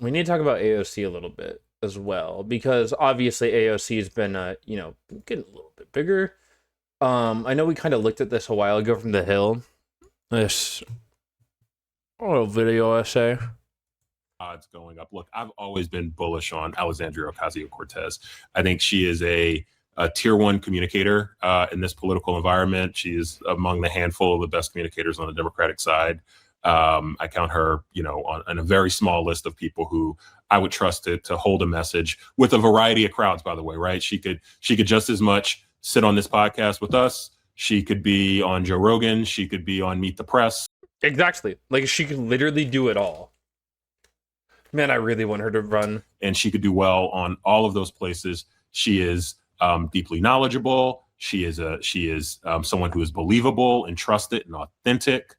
we need to talk about AOC a little bit as well because obviously AOC has been, getting a little bit bigger. I know we kind of looked at this a while ago from the Hill. This little video essay. Odds going up. Look, I've always been bullish on Alexandria Ocasio-Cortez. I think she is a tier one communicator in this political environment. She is among the handful of the best communicators on the Democratic side. I count her, on a very small list of people who I would trust to hold a message with a variety of crowds. By the way, right? She could just as much sit on this podcast with us. She could be on Joe Rogan. She could be on Meet the Press. Exactly. Like she could literally do it all. Man, I really want her to run. And she could do well on all of those places. She is deeply knowledgeable. She is someone who is believable and trusted and authentic.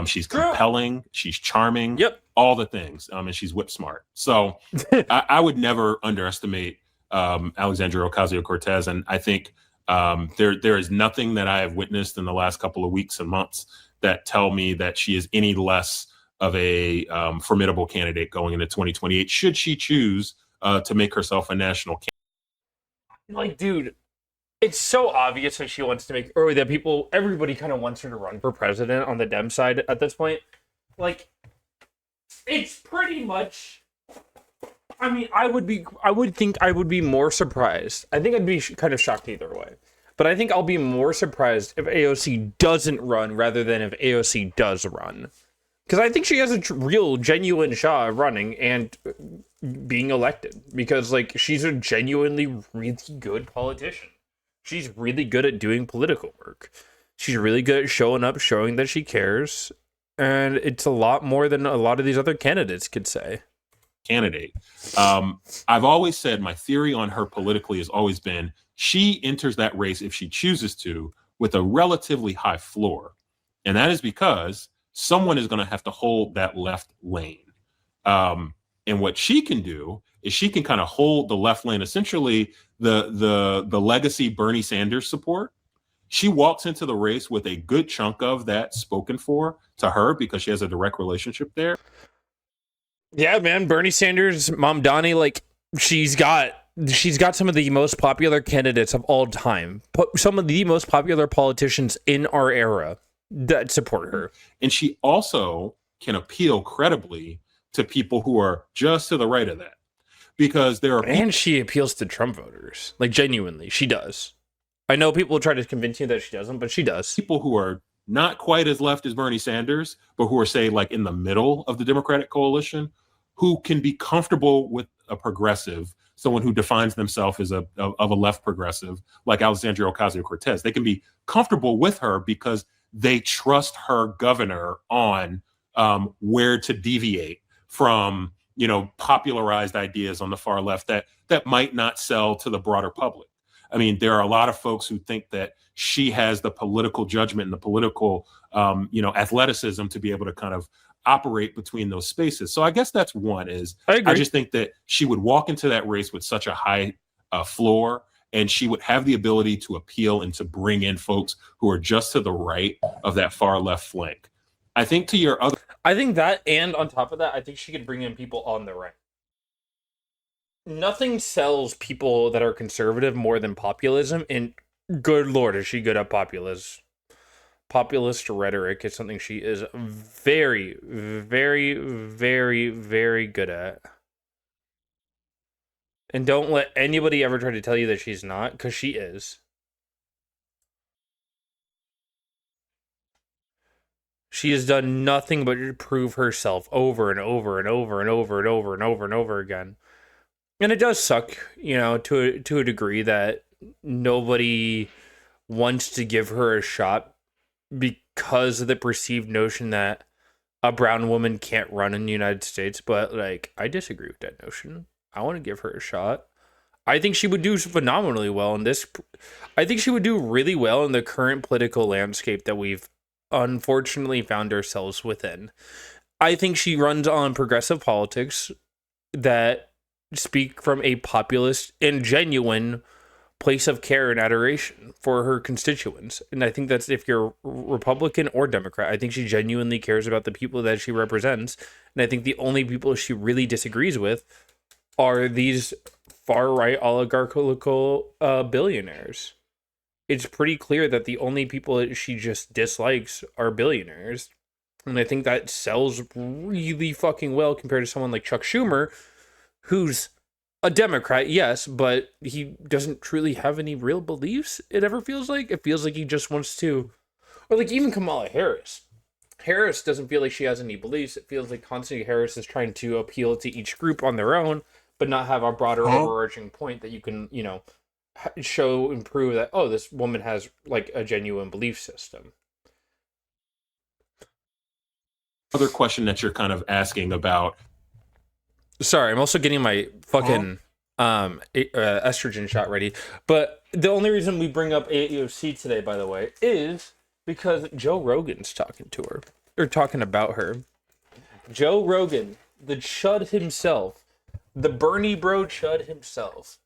She's compelling. She's charming. Yep. All the things. And she's whip smart. So I would never underestimate Alexandria Ocasio-Cortez. And I think there is nothing that I have witnessed in the last couple of weeks and months that tell me that she is any less of a formidable candidate going into 2028, should she choose to make herself a national candidate. Like, dude, it's so obvious that she wants to make, or that everybody kind of wants her to run for president on the Dem side at this point. Like, it's pretty much, I mean, I would think I would be more surprised. I think I'd be kind of shocked either way. But I think I'll be more surprised if AOC doesn't run rather than if AOC does run. Because I think she has a real, genuine shot of running and being elected. Because, like, she's a genuinely really good politician. She's really good at doing political work. She's really good at showing up, showing that she cares. And it's a lot more than a lot of these other candidates could say. Candidate. I've always said my theory on her politically has always been she enters that race, if she chooses to, with a relatively high floor. And that is because someone is going to have to hold that left lane. And what she can do is she can kind of hold the left lane, essentially the legacy Bernie Sanders support. She walks into the race with a good chunk of that spoken for to her because she has a direct relationship there. Yeah, man, Bernie Sanders, Mom Donnie, like she's got some of the most popular candidates of all time. Some of the most popular politicians in our era that support her. And she also can appeal credibly to people who are just to the right of that. Because there are and she appeals to Trump voters. Like, genuinely, she does. I know people try to convince you that she doesn't, but she does. People who are not quite as left as Bernie Sanders, but who are, say, like in the middle of the Democratic coalition, who can be comfortable with a progressive, someone who defines themselves as of a left progressive, like Alexandria Ocasio-Cortez. They can be comfortable with her because they trust her governor on where to deviate from, popularized ideas on the far left that might not sell to the broader public. I mean, there are a lot of folks who think that she has the political judgment and the political, athleticism to be able to kind of operate between those spaces. So I guess that's one is I just think that she would walk into that race with such a high floor, and she would have the ability to appeal and to bring in folks who are just to the right of that far left flank. I think to your other... I think that, and on top of that, I think she could bring in people on the right. Nothing sells people that are conservative more than populism, and good lord, is she good at populism. Populist rhetoric is something she is very, very, very, very good at. And don't let anybody ever try to tell you that she's not, because she is. She has done nothing but prove herself over and over and over and over and over and over and over again. And it does suck, to a degree that nobody wants to give her a shot because of the perceived notion that a brown woman can't run in the United States. But, I disagree with that notion. I want to give her a shot. I think she would do phenomenally well in this. I think she would do really well in the current political landscape that we've unfortunately found ourselves within. I think she runs on progressive politics that speak from a populist and genuine place of care and adoration for her constituents. And I think that's, if you're Republican or Democrat, I think she genuinely cares about the people that she represents. And I think the only people she really disagrees with are these far-right oligarchical billionaires. It's pretty clear that the only people that she just dislikes are billionaires. And I think that sells really fucking well compared to someone like Chuck Schumer, who's a Democrat, yes, but he doesn't truly have any real beliefs, it ever feels like. It feels like he just wants to... Or like even Kamala Harris. Harris doesn't feel like she has any beliefs. It feels like constantly Harris is trying to appeal to each group on their own, but not have a broader overarching point that you can, you know, show and prove that, oh, this woman has like a genuine belief system. Other question that you're kind of asking about. Sorry, I'm also getting my fucking estrogen shot ready. But the only reason we bring up AOC today, by the way, is because Joe Rogan's talking to her. Or talking about her. Joe Rogan, the chud himself. The Bernie bro chud himself.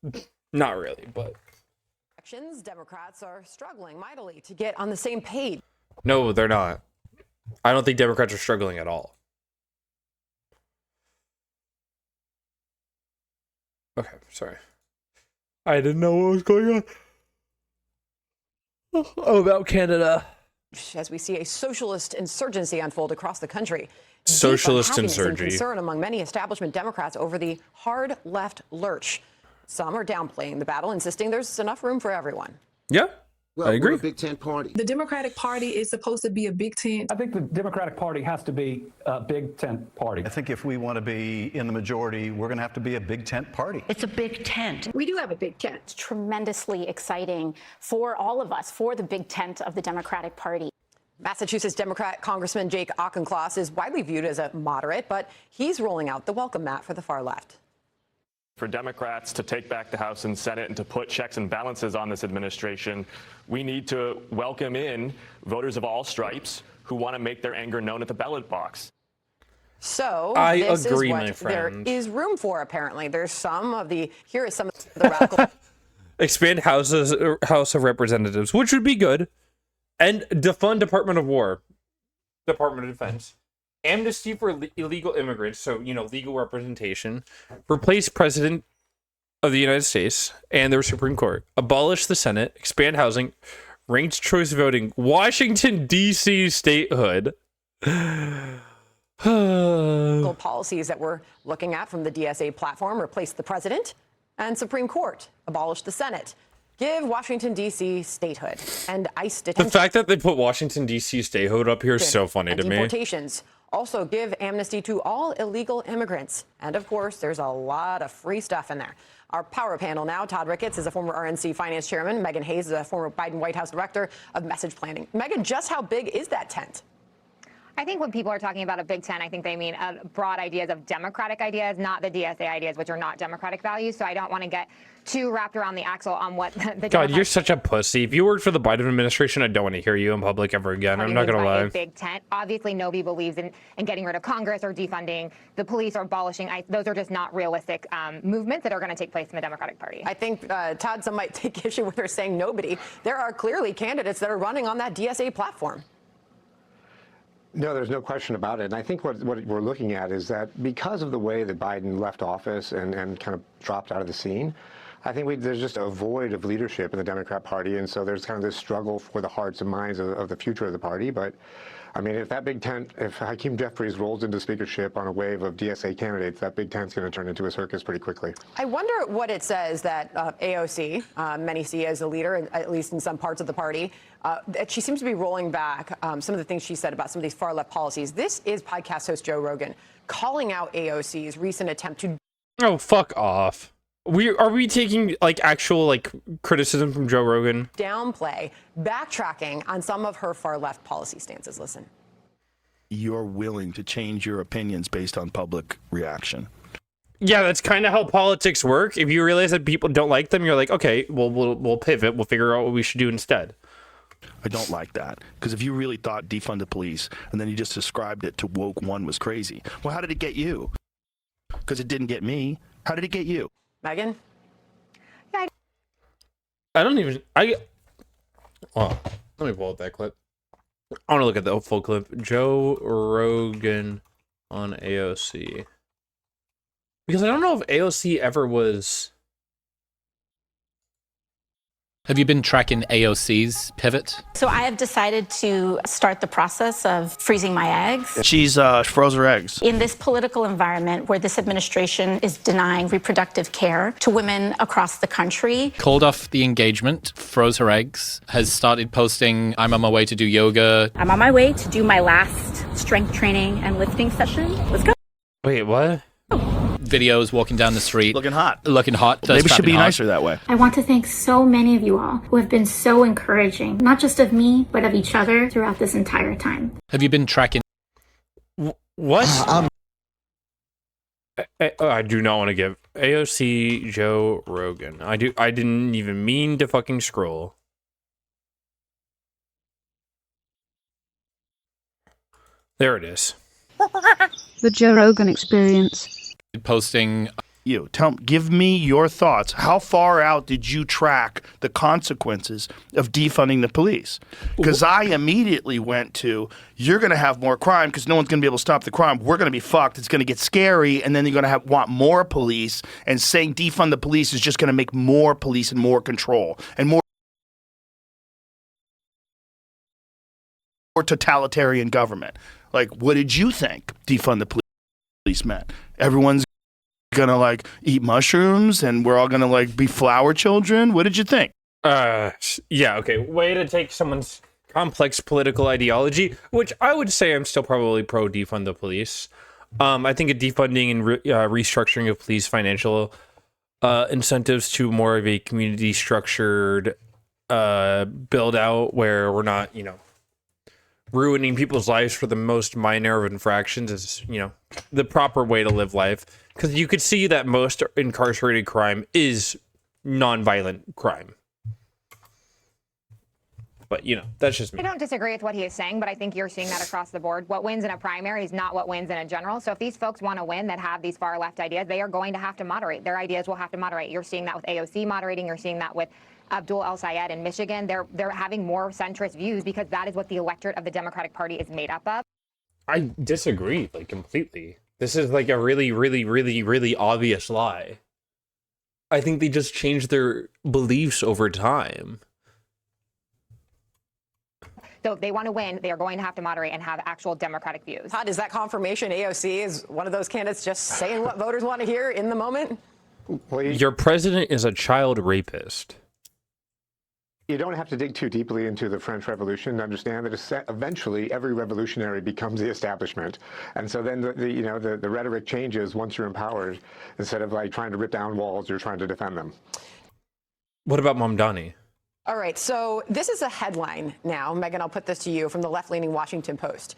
Not really, but... Democrats are struggling mightily to get on the same page. No, they're not. I don't think Democrats are struggling at all. Okay, sorry. I didn't know what was going on. Oh, about Canada. As we see a socialist insurgency unfold across the country. Socialist insurgency. insurgency. Concern among many establishment Democrats over the hard left lurch. Some are downplaying the battle, insisting there's enough room for everyone. Yeah, well, I agree. We're a Big Tent party. The Democratic Party is supposed to be a big tent. I think the Democratic Party has to be a big tent party. I think if we want to be in the majority, we're going to have to be a big tent party. It's a big tent. We do have a big tent. It's tremendously exciting for all of us, for the big tent of the Democratic Party. Massachusetts Democrat Congressman Jake Auchincloss is widely viewed as a moderate, but he's rolling out the welcome mat for the far left. For Democrats to take back the House and Senate and to put checks and balances on this administration, we need to welcome in voters of all stripes who want to make their anger known at the ballot box. So I this agree, is what my friend. there is room for, apparently. There's some of the, here is some of the radical. Expand House of Representatives, which would be good. And defund Department of War, Department of Defense. Amnesty for illegal immigrants, so, you know, legal representation. Replace President of the United States and the Supreme Court. Abolish the Senate. Expand housing. Ranked choice voting. Washington, D.C. statehood. Policies that we're looking at from the DSA platform: replace the president and Supreme Court, abolish the Senate, give Washington, D.C. statehood, and ICE detention. The fact that they put Washington, D.C. statehood up here is so funny to me. Deportations. Also give amnesty to all illegal immigrants. And of course, there's a lot of free stuff in there. Our power panel now: Todd Ricketts is a former RNC finance chairman. Megan Hayes is a former Biden White House director of message planning. Megan, just how big is that tent? I think when people are talking about a big tent, I think they mean broad ideas of Democratic ideas, not the DSA ideas, which are not Democratic values. So I don't want to get too wrapped around the axle on what the God, you're such a pussy. If you worked for the Biden administration, I don't want to hear you in public ever again. I'm not going to lie. A big tent. Obviously, nobody believes in getting rid of Congress or defunding the police or abolishing ICE. Those are just not realistic movements that are going to take place in the Democratic Party. I think, Todd, some might take issue with her saying nobody. There are clearly candidates that are running on that DSA platform. No, there's no question about it. And I think what we're looking at is that because of the way that Biden left office and kind of dropped out of the scene, I think there's just a void of leadership in the Democrat Party. And so there's kind of this struggle for the hearts and minds of the future of the party. But I mean, if that big tent, if Hakeem Jeffries rolls into speakership on a wave of DSA candidates, that big tent's going to turn into a circus pretty quickly. I wonder what it says that AOC, many see as a leader, at least in some parts of the party, that she seems to be rolling back some of the things she said about some of these far left policies. This is podcast host Joe Rogan calling out AOC's recent attempt to... Oh, fuck off. Are we taking like actual like criticism from Joe Rogan? Downplay, backtracking on some of her far left policy stances. Listen. You're willing to change your opinions based on public reaction. Yeah, that's kind of how politics work. If you realize that people don't like them, you're like, okay, well, we'll pivot. We'll figure out what we should do instead. I don't like that, because if you really thought defund the police and then you just described it to woke one was crazy, well, how did it get you? Because it didn't get me. How did it get you? Megan? Well, let me pull up that clip. I want to look at the full clip. Joe Rogan on AOC. Because I don't know if AOC ever was... Have you been tracking AOC's pivot? So I have decided to start the process of freezing my eggs. She's froze her eggs. In this political environment where this administration is denying reproductive care to women across the country. Called off the engagement, froze her eggs, has started posting, I'm on my way to do yoga. I'm on my way to do my last strength training and lifting session. Let's go. Wait, what? Videos walking down the street. Looking hot. Looking hot. Maybe should be nicer that way. I want to thank so many of you all who have been so encouraging, not just of me, but of each other throughout this entire time. Have you been tracking? What? I do not want to give AOC Joe Rogan. I didn't even mean to fucking scroll. There it is. The Joe Rogan Experience. Posting. Give me your thoughts. How far out did you track the consequences of defunding the police? Because I immediately went to, you're going to have more crime because no one's going to be able to stop the crime. We're going to be fucked. It's going to get scary, and then you're going to want more police. And saying defund the police is just going to make more police and more control and more totalitarian government. Like, what did you think defund the police meant? Everyone's gonna like eat mushrooms and we're all gonna like be flower children. What did you think? Yeah, okay. Way to take someone's complex political ideology, which I would say I'm still probably pro defund the police. I think a defunding and restructuring of police financial incentives to more of a community structured build out where we're not, ruining people's lives for the most minor of infractions is, the proper way to live life. Because you could see that most incarcerated crime is non-violent crime. But, that's just me. I don't disagree with what he is saying, but I think you're seeing that across the board. What wins in a primary is not what wins in a general. So if these folks want to win that have these far left ideas, they are going to have to moderate. Their ideas will have to moderate. You're seeing that with AOC moderating. You're seeing that with Abdul El-Sayed in Michigan. They're having more centrist views because that is what the electorate of the Democratic Party is made up of. I disagree, completely. This is a really, really, really, really obvious lie. I think they just changed their beliefs over time. So if they want to win, they are going to have to moderate and have actual Democratic views. Todd, is that confirmation AOC is one of those candidates just saying what voters want to hear in the moment? Well, Your president is a child rapist. You don't have to dig too deeply into the French Revolution to understand that eventually every revolutionary becomes the establishment. And so then the rhetoric changes once you're empowered. Instead of trying to rip down walls, you're trying to defend them. What about Mamdani? All right, so this is a headline now. Megan, I'll put this to you from the left-leaning Washington Post.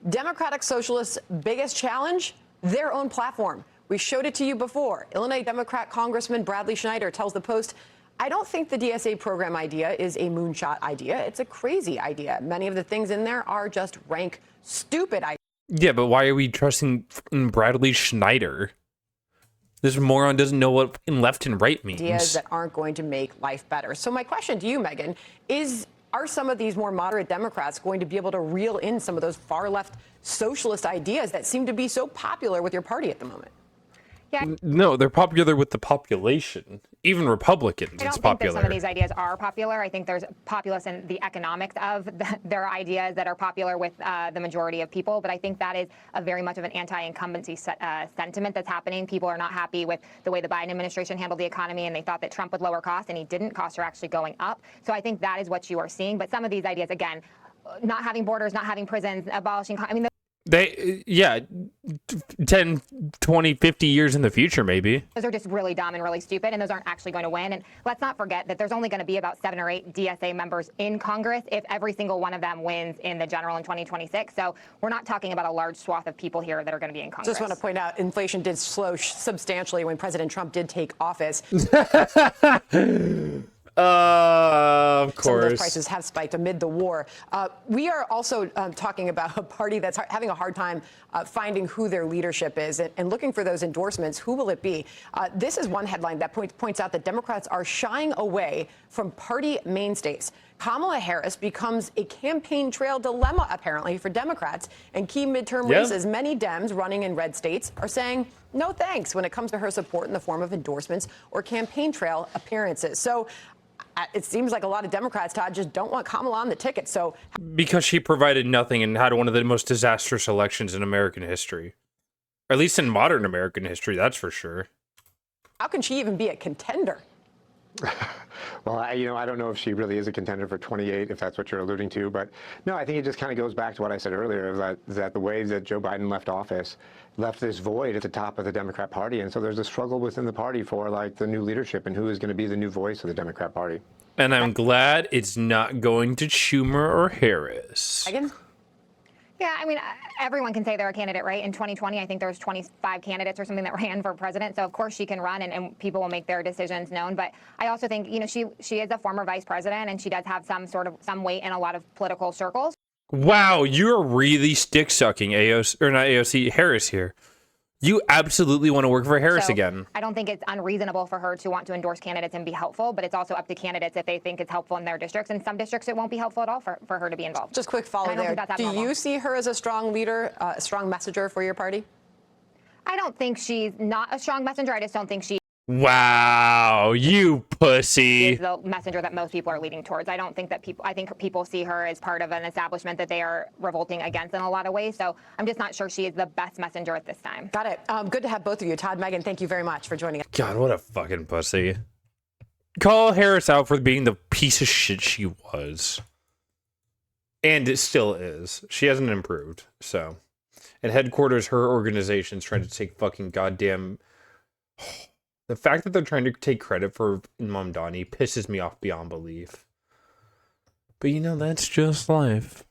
Democratic Socialists' biggest challenge? Their own platform. We showed it to you before. Illinois Democrat Congressman Bradley Schneider tells the Post, I don't think the DSA program idea is a moonshot idea. It's a crazy idea. Many of the things in there are just rank stupid ideas. Yeah, but why are we trusting Bradley Schneider? This moron doesn't know what left and right means. Ideas that aren't going to make life better. So my question to you, Megan, are some of these more moderate Democrats going to be able to reel in some of those far left socialist ideas that seem to be so popular with your party at the moment? Yeah. No, they're popular with the population. Even Republicans, I don't it's think popular. that some of these ideas are popular. I think there's populace in the economics of their ideas that are popular with the majority of people. But I think that is a very much of an anti-incumbency sentiment that's happening. People are not happy with the way the Biden administration handled the economy, and they thought that Trump would lower costs, and he didn't. Costs are actually going up. So I think that is what you are seeing. But some of these ideas, again, not having borders, not having prisons, abolishing. They, 10, 20, 50 years in the future, maybe. Those are just really dumb and really stupid, and those aren't actually going to win. And let's not forget that there's only going to be about 7 or 8 DSA members in Congress if every single one of them wins in the general in 2026. So we're not talking about a large swath of people here that are going to be in Congress. Just want to point out, inflation did slow substantially when President Trump did take office. Of Some of those course. prices have spiked amid the war. We are also talking about a party that's having a hard time finding who their leadership is and looking for those endorsements. Who will it be? This is one headline that points out that Democrats are shying away from party mainstays. Kamala Harris becomes a campaign trail dilemma, apparently, for Democrats. In key midterm races, many Dems running in red states are saying no thanks when it comes to her support in the form of endorsements or campaign trail appearances. So it seems like a lot of Democrats, Todd, just don't want Kamala on the ticket. So Because she provided nothing and had one of the most disastrous elections in American history. Or at least in modern American history, that's for sure. how can she even be a contender? Well, I don't know if she really is a contender for 28, if that's what you're alluding to. But no, I think it just kind of goes back to what I said earlier, that the way that Joe Biden left office left this void at the top of the Democrat Party. And so there's a struggle within the party for like the new leadership and who is going to be the new voice of the Democrat Party. And I'm glad it's not going to Schumer or Harris. Megan? Yeah, I mean, everyone can say they're a candidate, right? In 2020, I think there was 25 candidates or something that ran for president. So, of course, she can run and people will make their decisions known. But I also think, she is a former vice president and she does have some weight in a lot of political circles. Wow, you're really stick sucking Harris here. You absolutely want to work for Harris So again. I don't think it's unreasonable for her to want to endorse candidates and be helpful, but it's also up to candidates if they think it's helpful in their districts. In some districts, it won't be helpful at all for her to be involved. Just quick follow I don't there. think that's Do abnormal. you see her as a strong leader, a strong messenger for your party? I don't think she's not a strong messenger. I just don't think she Wow, you pussy. is the messenger that most people are leading towards. I don't think that I think people see her as part of an establishment that they are revolting against in a lot of ways. So I'm just not sure she is the best messenger at this time. Got it. Good to have both of you. Todd, Megan, thank you very much for joining us. God, what a fucking pussy. Call Harris out for being the piece of shit she was. And it still is. She hasn't improved, so. At headquarters, her organization's trying to take fucking goddamn... The fact that they're trying to take credit for Mamdani pisses me off beyond belief. But that's just life.